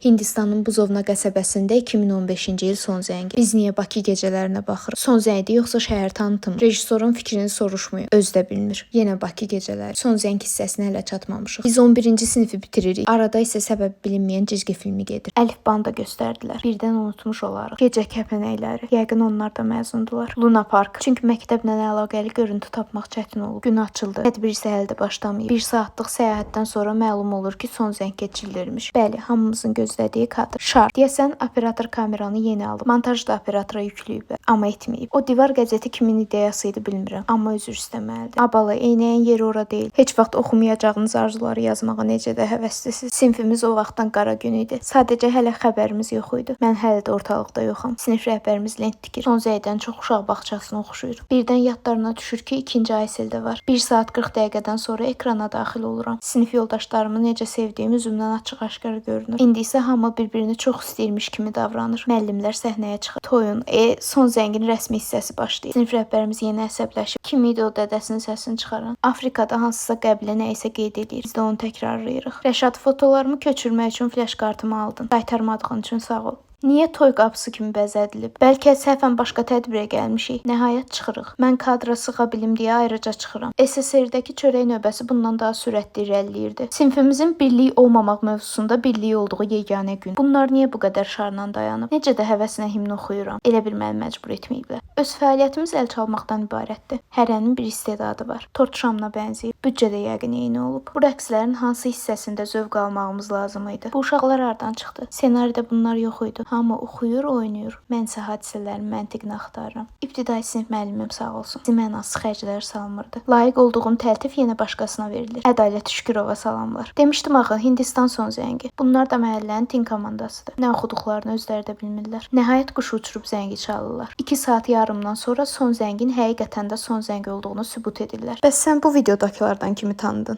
Hindistanın Buzovna qəsəbəsində 2015-ci il son zəngi. Biz niyə Bakı gecələrinə baxırıq? Son zəngdir yoxsa şəhər tanıtımı? Rejissorun fikrini soruşmayın. Özü də bilmir. Yenə Bakı gecələri. Son zəng hissəsinə hələ çatmamışıq. Biz 11-ci sinifi bitiririk. Arada isə səbəb bilinməyən cizgi filmi gedir. Əlifbanı da göstərdilər. Birdən unutmuş olarıq. Gecə kəpənəkləri. Yəqin onlar da məzundular. Luna Park. Çünki məktəblə əlaqəli görüntü tapmaq çətin olur. Gün açıldı. Tədbir isə hələ də başlamayıb. 1 saatlıq səyahətdən sonra məlum olur ki, son zəng keçirilirmiş. Bəli, hamımızın gözlədiyi kadr. Şar. Deyəsən operator kameranı yeni alıb. Montaj da operatora yükləyiblər, amma etməyib. O divar qəzeti kimin ideyası idi bilmirəm, amma üzr istəməlidir. Abalı, eynəyin yeri ora deyil. Heç vaxt oxumayacağınız arzuları yazmağa necə də həvəslisiz. Sinfimiz o vaxtdan qara gün idi. Sadəcə hələ xəbərimiz yox idi. Mən hələ də ortalıqda yoxam. Sinif rəhbərimiz lent tikir. Son zəydən çox uşaq bağçasına oxşuyur. Birdən yadlarına düşür ki, 2-ci Ayseldə var. 1 saat 40 dəqiqədən sonra ekrana daxil oluram. Sinif yoldaşlarımı necə sevdiyim üzümdən açıq-aşkar görünür. İndi isə hamı bir-birini çox istəyirmiş kimi davranır. Müəllimlər səhnəyə çıxır. Toyun, son zəngin rəsmi hissəsi başlayır. Sinif rəhbərimiz yenə əsəbləşib. Kim idi o dədəsinin səsini çıxaran? Afrikada hansısa qəbilə nə isə qeyd edir. Biz də onu təkrarlayırıq. Rəşad, fotolarımı köçürmək üçün flash kartımı aldın. Qaytarmadığın üçün sağ ol. Niyə toy qapısı kimi bəzədilib? Bəlkə səhvən başqa tədbirə gəlmişik. Nəhayət çıxırıq. Mən kadra sıxa bilim deyə ayrıca çıxıram. SSR-dəki çörək növbəsi bundan daha sürətli irəliləyirdi. Sinfimizin birlik olmamaq mövzusunda birlik olduğu yeganə gün. Bunlar niyə bu qədər şarla dayanıb? Necə də həvəsinə himn oxuyuram. Elə bir məni məcbur etməyiblər. Öz fəaliyyətimiz əl çalmaqdan ibarətdir. Hərənin bir istedadı var. Tort şamına bənzəyir. Büdcə də yəqin eyni olub. Bu rəqslərin hansı hissəsində zövq almağımız lazım idi? Bu uşaqlar hardan çıxdı? Ssenaridə bunlar yox idi. Hamı oxuyur, oynayır. Mən isə hadisələrin məntiqini axtarıram. İbtidai sinif müəllimim sağ olsun. Mənasız xərclər salmırdı. Layiq olduğum təltif yenə başqasına verilir. Ədalət Şükürova salamlar. Demişdim axı, Hindistan son zəngi. Bunlar da məhəllənin tin komandasıdır. Nə oxuduqlarını özləri də bilmirlər. Nəhayət quş uçurub zəngi çalırlar. 2 saat yarımdan sonra son zəngin həqiqətən də son zəng olduğunu sübut edirlər. Bəs sən bu videodakılardan kimi tanıdın?